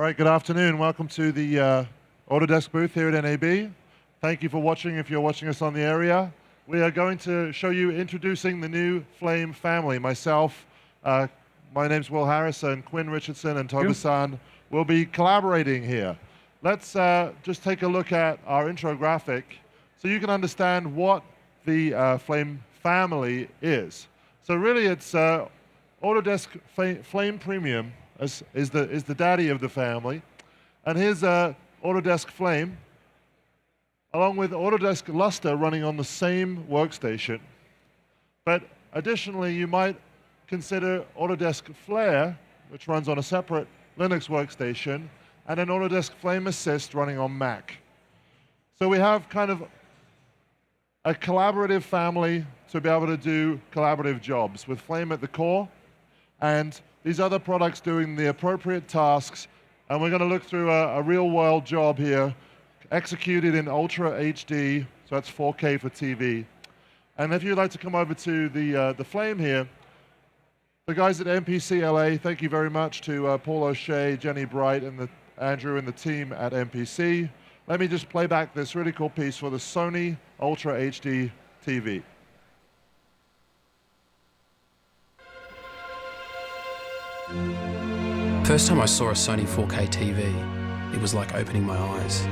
All right, good afternoon. Welcome to the Autodesk booth here at NAB. Thank you for watching if you're watching us on the area. We are going to show you introducing the new Flame family. Myself, my name's Will Harris, and Quinn Richardson and Toba-san will be collaborating here. Let's just take a look at our intro graphic so you can understand what the Flame family is. So really it's Autodesk Flame Premium is the daddy of the family. And here's Autodesk Flame, along with Autodesk Luster running on the same workstation. But additionally, you might consider Autodesk Flare, which runs on a separate Linux workstation, and an Autodesk Flame Assist running on Mac. So we have kind of a collaborative family to be able to do collaborative jobs with Flame at the core, and these other products doing the appropriate tasks. And we're going to look through a real-world job here, executed in Ultra HD, so that's 4K for TV. And if you'd like to come over to the Flame here, the guys at MPC LA, thank you very much to Paul O'Shea, Jenny Bright, and Andrew and the team at MPC. Let me just play back this really cool piece for the Sony Ultra HD TV. First time I saw a Sony 4K TV, it was like opening my eyes.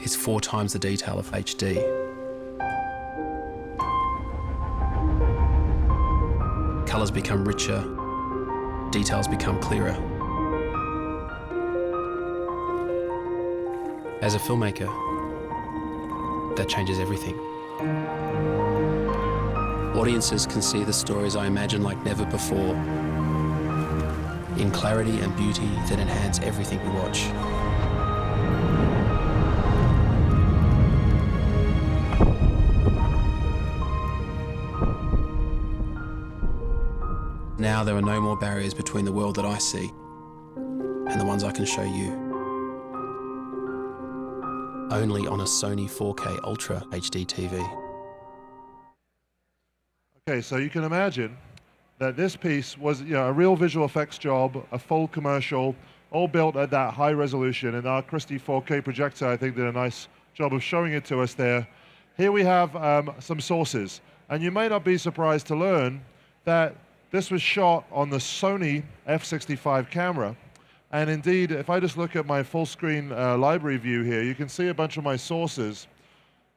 It's 4 times the detail of HD. Colors become richer, details become clearer. As a filmmaker, that changes everything. Audiences can see the stories I imagine like never before, in clarity and beauty that enhance everything we watch. Now there are no more barriers between the world that I see and the ones I can show you. Only on a Sony 4K Ultra HD TV. Okay, so you can imagine that this piece was a real visual effects job, a full commercial, all built at that high resolution. And our Christie 4K projector, I think, did a nice job of showing it to us there. Here we have some sources. And you may not be surprised to learn that this was shot on the Sony f65 camera. And indeed, if I just look at my full screen library view here, you can see a bunch of my sources.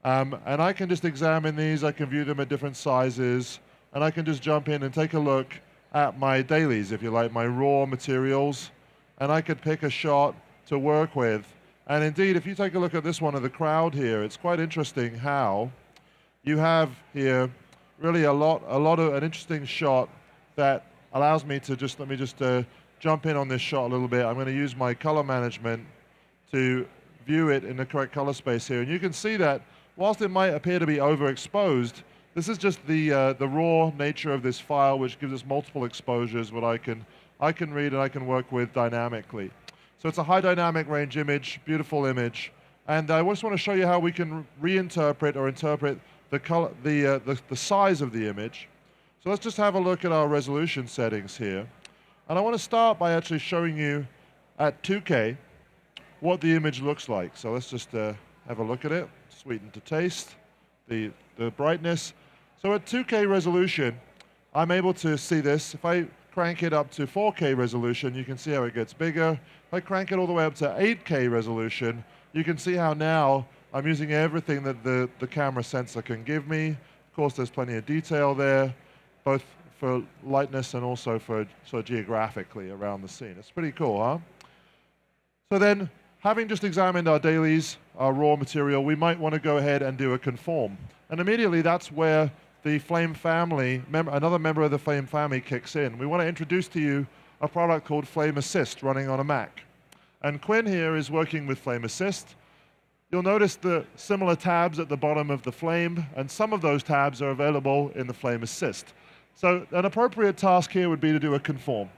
And I can just examine these, I can view them at different sizes, and I can just jump in and take a look at my dailies, if you like, my raw materials, and I could pick a shot to work with. And indeed, if you take a look at this one of the crowd here, it's quite interesting how you have here really an interesting shot that allows me to just, let me just jump in on this shot a little bit. I'm going to use my color management to view it in the correct color space here. And you can see that whilst it might appear to be overexposed, this is just the raw nature of this file, which gives us multiple exposures, what I can read and I can work with dynamically. So it's a high dynamic range image, beautiful image. And I just want to show you how we can reinterpret or interpret the size of the image. So let's just have a look at our resolution settings here. And I want to start by actually showing you at 2K what the image looks like. So let's just have a look at it. Sweeten to taste, the brightness. So at 2K resolution, I'm able to see this. If I crank it up to 4K resolution, you can see how it gets bigger. If I crank it all the way up to 8K resolution, you can see how now I'm using everything that the camera sensor can give me. Of course, there's plenty of detail there, both for lightness and also for sort of geographically around the scene. It's pretty cool, huh? So then, having just examined our dailies, our raw material, we might want to go ahead and do a conform. And immediately that's where the Flame family, another member of the Flame family kicks in. We want to introduce to you a product called Flame Assist running on a Mac. And Quinn here is working with Flame Assist. You'll notice the similar tabs at the bottom of the Flame, and some of those tabs are available in the Flame Assist. So an appropriate task here would be to do a conform.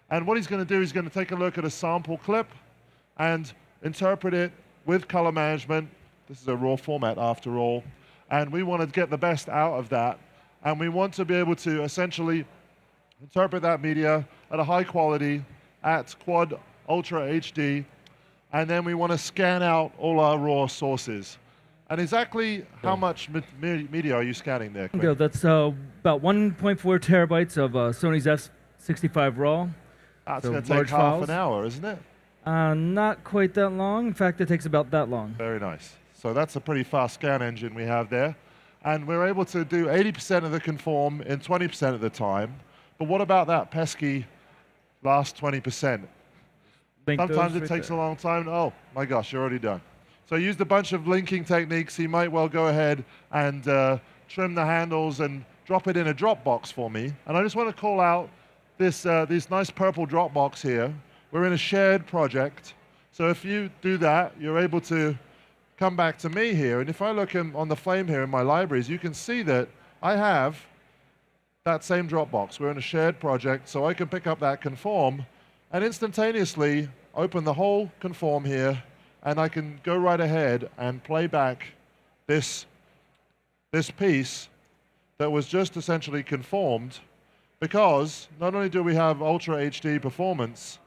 And what he's going to do, he's going to take a look at a sample clip and interpret it with color management. This is a raw format after all. And we want to get the best out of that. And we want to be able to essentially interpret that media at a high quality, at quad ultra HD, and then we want to scan out all our raw sources. And exactly how much media are you scanning there, Quinn? That's about 1.4 terabytes of Sony's F65 RAW. That's So going to take large half files. an hour, isn't it? Not quite that long. In fact, it takes about that long. Very nice. So that's a pretty fast scan engine we have there. And we're able to do 80% of the conform in 20% of the time. But what about that pesky last 20%? Sometimes it takes a long time. Oh my gosh, you're already done. So I used a bunch of linking techniques. You might well go ahead and trim the handles and drop it in a Dropbox for me. And I just want to call out this nice purple Dropbox here. We're in a shared project. So if you do that, you're able to come back to me here. And if I look on the flame here in my libraries, you can see that I have that same Dropbox. We're in a shared project, so I can pick up that conform and instantaneously open the whole conform here, and I can go right ahead and play back this piece that was just essentially conformed, because not only do we have Ultra HD performance,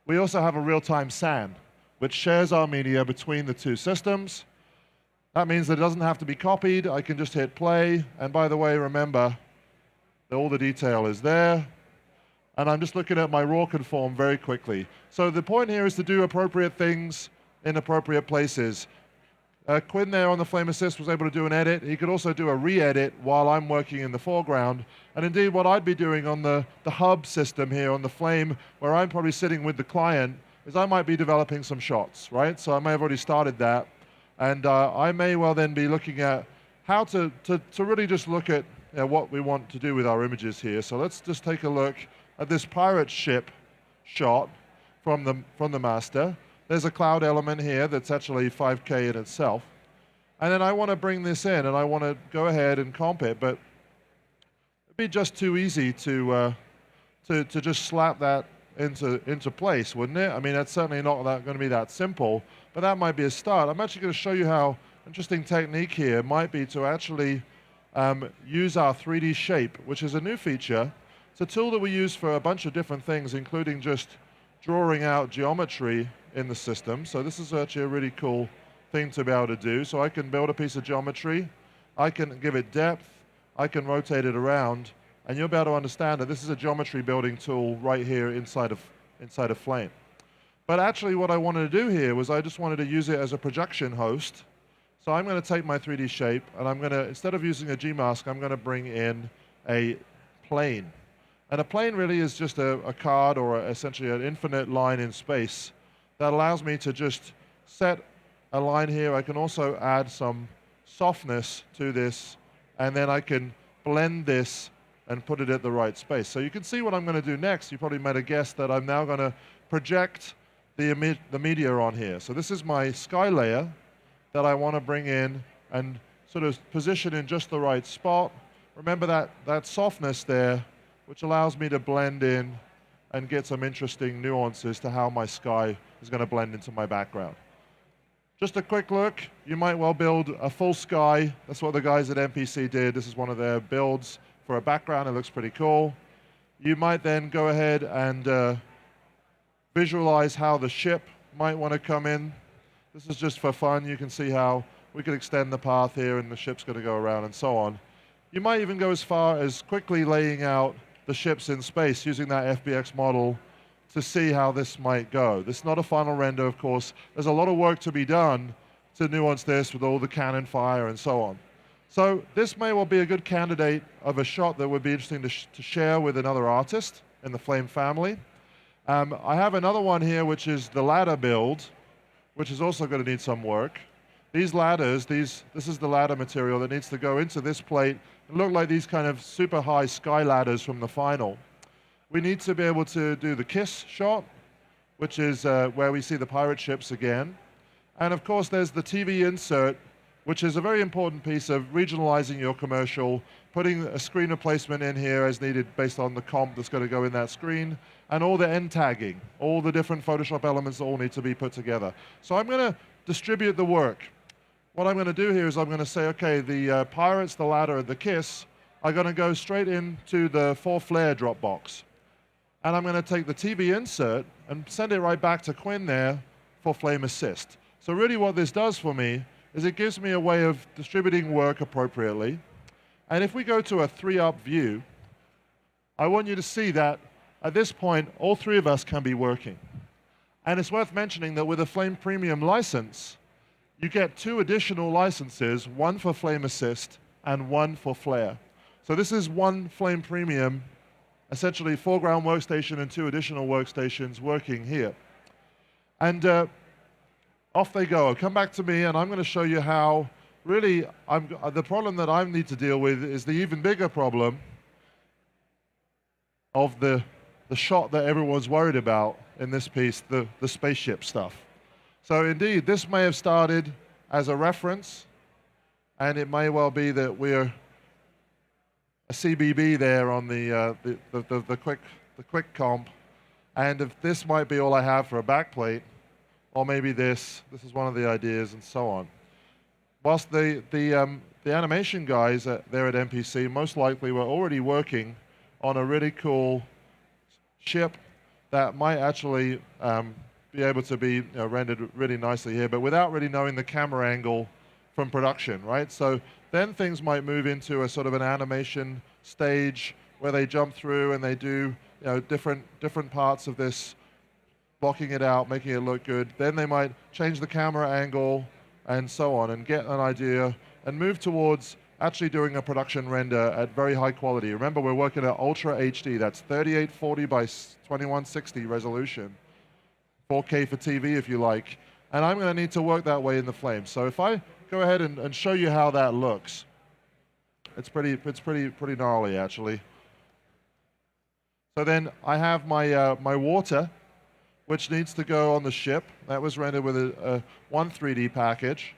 we also have a real-time SAN, which shares our media between the two systems. That means that it doesn't have to be copied. I can just hit play, and by the way, remember that all the detail is there. And I'm just looking at my raw conform very quickly. So the point here is to do appropriate things in appropriate places. Quinn there on the Flame Assist was able to do an edit. He could also do a re-edit while I'm working in the foreground. And indeed, what I'd be doing on the hub system here on the Flame, where I'm probably sitting with the client, is I might be developing some shots, right? So I may have already started that. And I may well then be looking at how to really just look at what we want to do with our images here. So let's just take a look at this pirate ship shot from the master. There's a cloud element here that's actually 5K in itself. And then I want to bring this in, and I want to go ahead and comp it, but it'd be just too easy to just slap that into place, wouldn't it? I mean, that's certainly not going to be that simple, but that might be a start. I'm actually going to show you how interesting technique here might be to actually use our 3D shape, which is a new feature. It's a tool that we use for a bunch of different things, including just drawing out geometry in the system. So this is actually a really cool thing to be able to do. So I can build a piece of geometry, I can give it depth, I can rotate it around, and you'll be able to understand that this is a geometry building tool right here inside of Flame. But actually what I wanted to do here was I just wanted to use it as a projection host. So I'm going to take my 3D shape, and I'm going to, instead of using a Gmask, I'm going to bring in a plane. And a plane really is just a card or essentially an infinite line in space that allows me to just set a line here. I can also add some softness to this, and then I can blend this and put it at the right space. So you can see what I'm going to do next. You probably might have guessed that I'm now going to project the media on here. So this is my sky layer that I want to bring in and sort of position in just the right spot. Remember that softness there, which allows me to blend in and get some interesting nuances to how my sky is going to blend into my background. Just a quick look, you might well build a full sky. That's what the guys at MPC did. This is one of their builds for a background. It looks pretty cool. You might then go ahead and visualize how the ship might want to come in. This is just for fun. You can see how we could extend the path here and the ship's going to go around and so on. You might even go as far as quickly laying out the ships in space using that FBX model to see how this might go. This is not a final render, of course. There's a lot of work to be done to nuance this with all the cannon fire and so on. So this may well be a good candidate of a shot that would be interesting to share with another artist in the Flame family. I have another one here, which is the ladder build, which is also going to need some work. These ladders, this is the ladder material that needs to go into this plate and look like these kind of super high sky ladders from the final. We need to be able to do the kiss shot, which is where we see the pirate ships again. And of course, there's the TV insert, which is a very important piece of regionalizing your commercial, putting a screen replacement in here as needed based on the comp that's going to go in that screen, and all the end tagging, all the different Photoshop elements that all need to be put together. So I'm going to distribute the work. What I'm going to do here is I'm going to say, okay, the pirates, the ladder, and the kiss, are going to go straight into the for flare Dropbox. And I'm going to take the TV insert and send it right back to Quinn there for flame assist. So really what this does for me is it gives me a way of distributing work appropriately. And if we go to a 3-up view, I want you to see that at this point, all three of us can be working. And it's worth mentioning that with a Flame Premium license, you get 2 additional licenses, one for Flame Assist and one for Flare. So this is one Flame Premium, essentially foreground workstation and 2 additional workstations working here. And off they go. Come back to me and I'm going to show you how really the problem that I need to deal with is the even bigger problem of the shot that everyone's worried about in this piece, the spaceship stuff. So indeed, this may have started as a reference, and it may well be that we're a CBB there on the quick comp, and if this might be all I have for a backplate, or maybe this is one of the ideas, and so on. Whilst the animation guys there at MPC most likely were already working on a really cool ship that might actually be able to be rendered really nicely here, but without really knowing the camera angle from production, right? So then things might move into a sort of an animation stage where they jump through and they do different parts of this, blocking it out, making it look good. Then they might change the camera angle and so on and get an idea and move towards actually doing a production render at very high quality. Remember, we're working at Ultra HD. That's 3840 by 2160 resolution. 4K for TV, if you like. And I'm going to need to work that way in the Flame. So if I go ahead and show you how that looks, it's pretty gnarly, actually. So then I have my my water, which needs to go on the ship. That was rendered with one 3D package.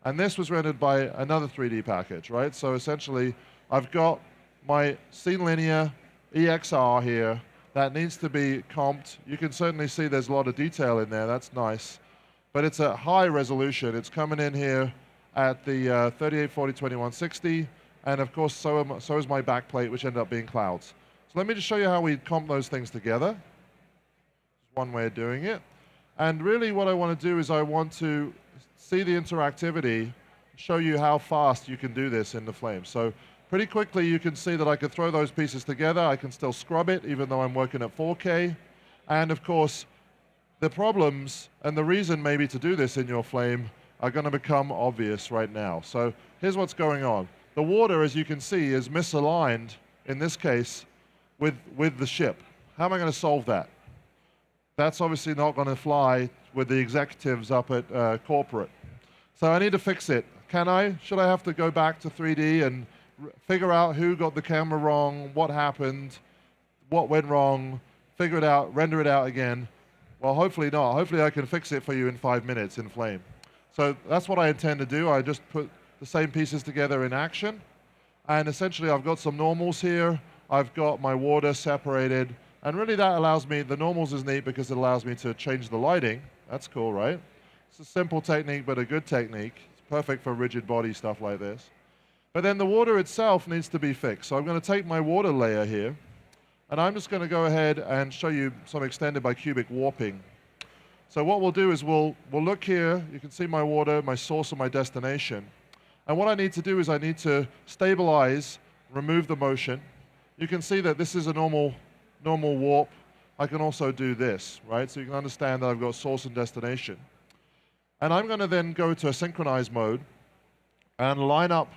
And this was rendered by another 3D package, right? So essentially, I've got my scene linear EXR here that needs to be comped. You can certainly see there's a lot of detail in there. That's nice. But it's a high resolution. It's coming in here at the 3840/2160. And of course, so is my backplate, which ended up being clouds. So let me just show you how we comp those things together. There's one way of doing it. And really what I want to do is I want to see the interactivity, show you how fast you can do this in the Flame. So pretty quickly you can see that I could throw those pieces together. I can still scrub it even though I'm working at 4K. And of course, the problems and the reason maybe to do this in your Flame are going to become obvious right now. So here's what's going on. The water, as you can see, is misaligned, in this case, with the ship. How am I going to solve that? That's obviously not going to fly with the executives up at corporate. So I need to fix it. Can I? Should I have to go back to 3D and figure out who got the camera wrong, what happened, what went wrong, figure it out, render it out again? Well, hopefully not. Hopefully I can fix it for you in 5 minutes in Flame. So that's what I intend to do. I just put the same pieces together in action. And essentially I've got some normals here. I've got my water separated. And really that allows me, the normals is neat because it allows me to change the lighting. That's cool, right? It's a simple technique, but a good technique. It's perfect for rigid body stuff like this. But then the water itself needs to be fixed. So I'm going to take my water layer here, and I'm just going to go ahead and show you some extended bicubic warping. So what we'll do is we'll look here. You can see my water, my source, and my destination. And what I need to do is I need to stabilize, remove the motion. You can see that this is a normal warp. I can also do this, right? So you can understand that I've got source and destination. And I'm going to then go to a synchronize mode and line up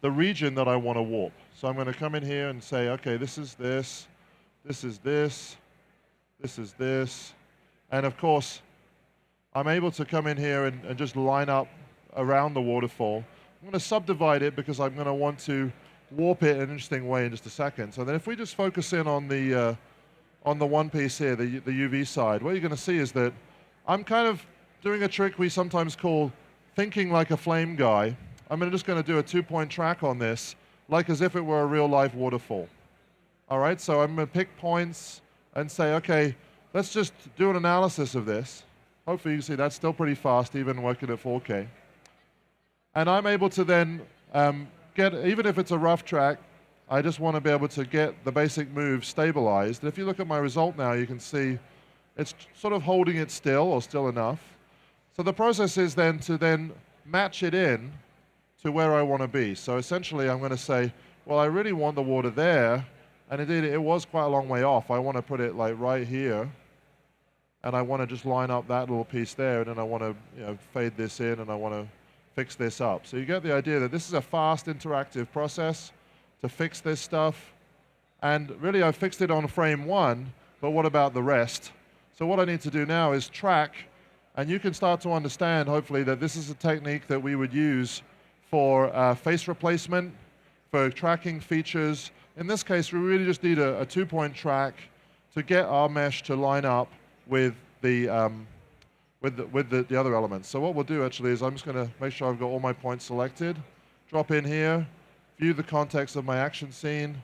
the region that I want to warp. So I'm going to come in here and say, okay, this is this, this is this, this is this. And of course, I'm able to come in here and just line up around the waterfall. I'm going to subdivide it because I'm going to want to warp it in an interesting way in just a second. So then if we just focus in on the one piece here, the UV side, what you're going to see is that I'm kind of doing a trick we sometimes call thinking like a flame guy. I'm just going to do a 2-point track on this, like as if it were a real-life waterfall. All right, so I'm going to pick points and say, okay, let's just do an analysis of this. Hopefully you can see that's still pretty fast, even working at 4K. And I'm able to then get, even if it's a rough track, I just want to be able to get the basic move stabilized. And if you look at my result now, you can see it's sort of holding it still, or still enough. So the process is then to then match it in to where I want to be. So essentially I'm going to say, well, I really want the water there, and indeed it was quite a long way off. I want to put it like right here, and I want to just line up that little piece there, and then I want to fade this in, and I want to fix this up. So you get the idea that this is a fast interactive process to fix this stuff. And really I fixed it on frame 1, but what about the rest? So what I need to do now is track, and you can start to understand hopefully that this is a technique that we would use for face replacement, for tracking features. In this case, we really just need a 2-point track to get our mesh to line up with the other elements. So what we'll do actually is I'm just going to make sure I've got all my points selected, drop in here, view the context of my action scene,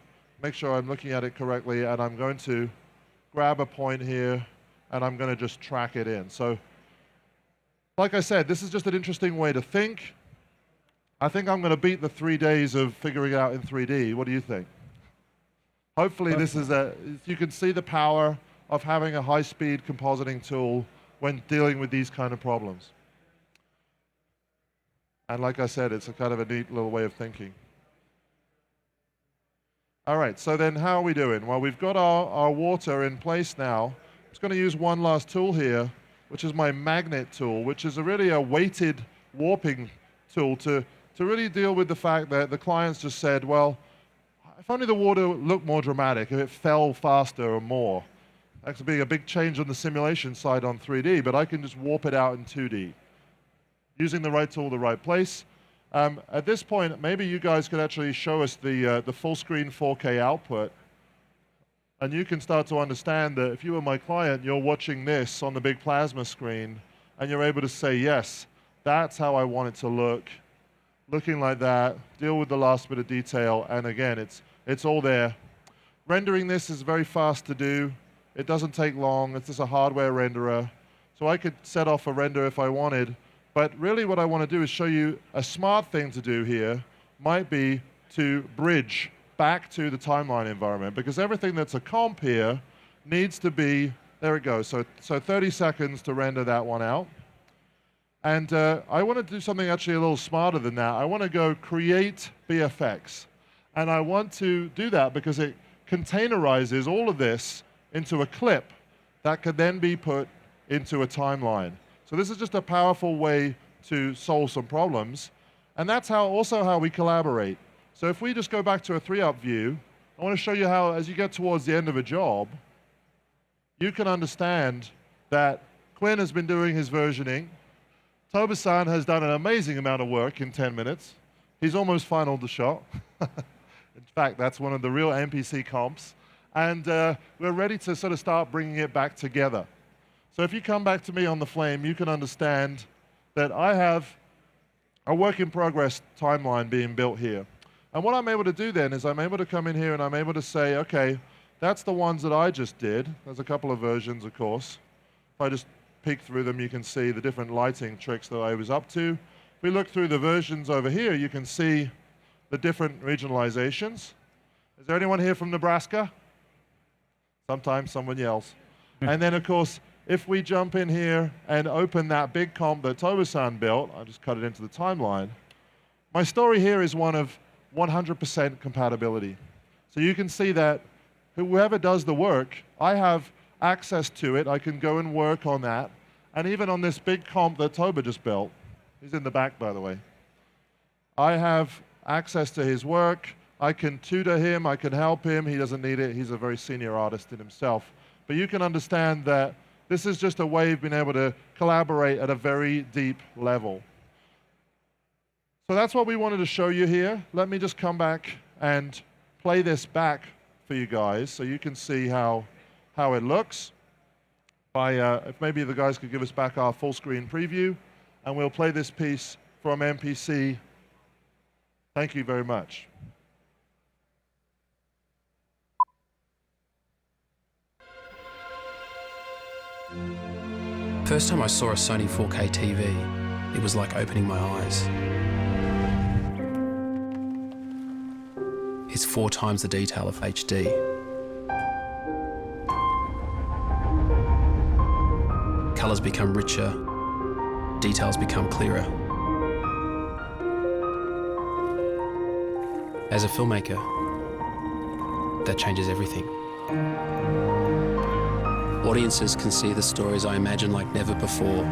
make sure I'm looking at it correctly, and I'm going to grab a point here, and I'm going to just track it in. So like I said, this is just an interesting way to think. I think I'm going to beat the 3 days of figuring out in 3D. What do you think? Hopefully this is you can see the power of having a high-speed compositing tool when dealing with these kind of problems. And like I said, it's a kind of a neat little way of thinking. All right, so then how are we doing? Well, we've got our water in place now. I'm just going to use one last tool here, which is my magnet tool, which is really a weighted warping tool to really deal with the fact that the clients just said, well, if only the water looked more dramatic, if it fell faster or more. That could be a big change on the simulation side on 3D, but I can just warp it out in 2D. Using the right tool, the right place. At this point, maybe you guys could actually show us the full screen 4K output, and you can start to understand that if you were my client, you're watching this on the big plasma screen, and you're able to say, yes, that's how I want it to look, looking like that, deal with the last bit of detail, and again, it's all there. Rendering this is very fast to do. It doesn't take long. It's just a hardware renderer. So I could set off a render if I wanted. But really what I want to do is show you a smart thing to do here might be to bridge back to the timeline environment, because everything that's a comp here needs to be, there it goes. So 30 seconds to render that one out. And I want to do something actually a little smarter than that. I want to go create BFX. And I want to do that because it containerizes all of this into a clip that could then be put into a timeline. So this is just a powerful way to solve some problems. And that's also how we collaborate. So if we just go back to a 3-up view, I want to show you how, as you get towards the end of a job, you can understand that Quinn has been doing his versioning. Toba-san has done an amazing amount of work in 10 minutes. He's almost finaled the shot. In fact, that's one of the real NPC comps. And we're ready to sort of start bringing it back together. So if you come back to me on the flame, you can understand that I have a work in progress timeline being built here. And what I'm able to do then is I'm able to come in here and I'm able to say, okay, that's the ones that I just did. There's a couple of versions, of course. If I just peek through them, you can see the different lighting tricks that I was up to. If we look through the versions over here, you can see the different regionalizations. Is there anyone here from Nebraska? Sometimes someone yells. And then, of course, if we jump in here and open that big comp that Toba-san built, I'll just cut it into the timeline. My story here is one of 100% compatibility. So you can see that whoever does the work, I have access to it. I can go and work on that. And even on this big comp that Toba just built, he's in the back, by the way, I have access to his work. I can tutor him. I can help him. He doesn't need it. He's a very senior artist in himself. But you can understand that this is just a way of being able to collaborate at a very deep level. So that's what we wanted to show you here. Let me just come back and play this back for you guys so you can see how it looks. If maybe the guys could give us back our full screen preview, and we'll play this piece from MPC. Thank you very much. First time I saw a Sony 4K TV, it was like opening my eyes. is 4 times the detail of HD. Colours become richer, details become clearer. As a filmmaker, that changes everything. Audiences can see the stories I imagine like never before,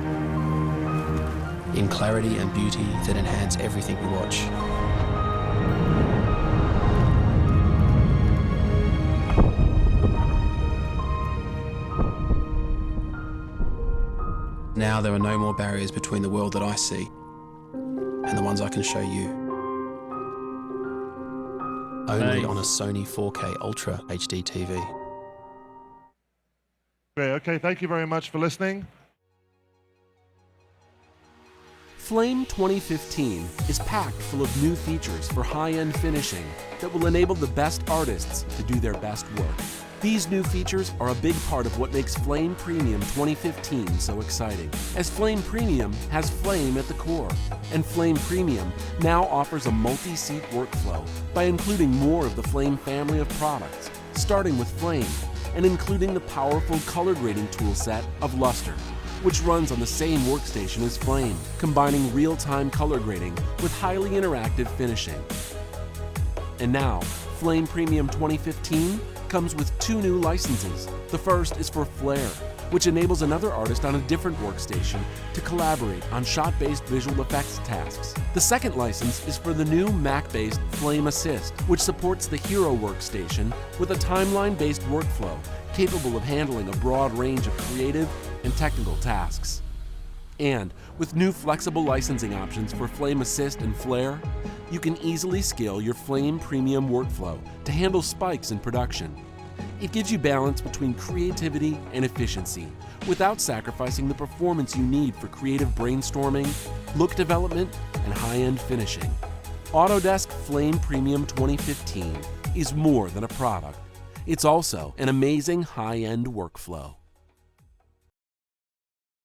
in clarity and beauty that enhance everything we watch. Now there are no more barriers between the world that I see and the ones I can show you. Only Nice. on a Sony 4K Ultra HD TV. Great. Okay, thank you very much for listening. Flame 2015 is packed full of new features for high-end finishing that will enable the best artists to do their best work. These new features are a big part of what makes Flame Premium 2015 so exciting, as Flame Premium has Flame at the core, and Flame Premium now offers a multi-seat workflow by including more of the Flame family of products, starting with Flame, and including the powerful color grading toolset of Luster, which runs on the same workstation as Flame, combining real-time color grading with highly interactive finishing. And now, Flame Premium 2015 comes with 2 new licenses. The first is for Flare, which enables another artist on a different workstation to collaborate on shot-based visual effects tasks. The second license is for the new Mac-based Flame Assist, which supports the Hero workstation with a timeline-based workflow capable of handling a broad range of creative and technical tasks. And with new flexible licensing options for Flame Assist and Flare, you can easily scale your Flame Premium workflow to handle spikes in production. It gives you balance between creativity and efficiency without sacrificing the performance you need for creative brainstorming, look development, and high-end finishing. Autodesk Flame Premium 2015 is more than a product. It's also an amazing high-end workflow.